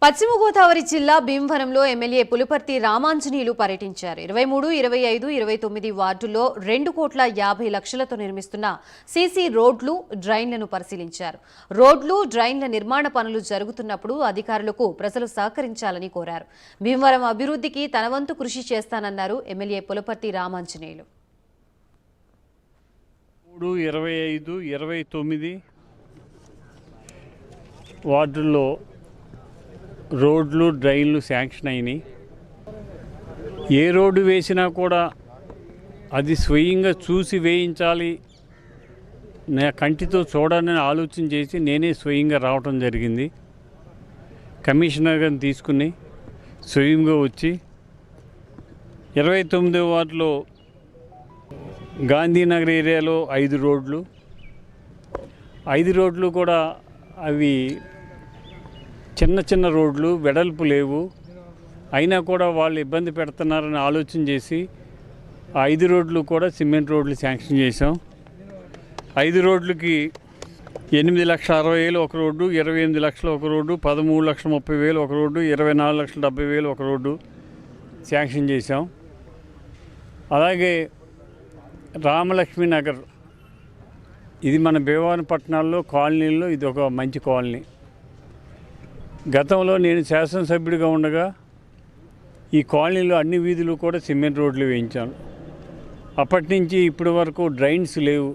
పశ్చిమ గోదావరి జిల్లా భీమవరంలో ఎమ్మెల్యే పులుపర్తి రామాంజనేయులు పర్యటించారు. 23, 25, 29 వార్డుల్లో 2,50,00,000తో నిర్మిస్తున్న సీసీ రోడ్లు, డ్రైన్లను పరిశీలించారు. రోడ్లు, డ్రైన్ల నిర్మాణ పనులు జరుగుతున్నప్పుడు అధికారులకు ప్రజలు సహకరించాలని కోరారు. భీమవరం అభివృద్ధికి తన వంతు కృషి చేస్తానన్నారు ఎమ్మెల్యే పులుపర్తి రామాంజనేయులు. 25, 29 వార్డుల్లో రోడ్లు, డ్రైన్లు శాంక్షన్ అయినాయి. ఏ రోడ్డు వేసినా కూడా అది స్వయంగా చూసి వేయించాలి, నా కంటితో చూడాలని ఆలోచన చేసి నేనే స్వయంగా రావటం జరిగింది. కమిషనర్ గారిని తీసుకుని స్వయంగా వచ్చి 29వ వార్డులో గాంధీనగర్ ఏరియాలో 5 రోడ్లు, 5 రోడ్లు కూడా అవి చిన్న చిన్న రోడ్లు, వెడల్పు లేవు. అయినా కూడా వాళ్ళు ఇబ్బంది పెడుతున్నారని ఆలోచన చేసి 5 రోడ్లు కూడా సిమెంట్ రోడ్లు శాంక్షన్ చేసాం. 5 రోడ్లకి 8,60,000 ఒక రోడ్డు, 28 లక్షలు ఒక రోడ్డు, 13,30,000 ఒక రోడ్డు, 24,70,000 ఒక రోడ్డు శాంక్షన్ చేసాం. అలాగే రామలక్ష్మి నగర్, ఇది మన భీమవరపట్నాల్లో కాలనీల్లో ఇది ఒక మంచి కాలనీ. గతంలో నేను శాసనసభ్యుడిగా ఉండగా ఈ కాలనీలో అన్ని వీధులు కూడా సిమెంట్ రోడ్లు వేయించాను. అప్పటి నుంచి ఇప్పటి వరకు డ్రైన్స్ లేవు.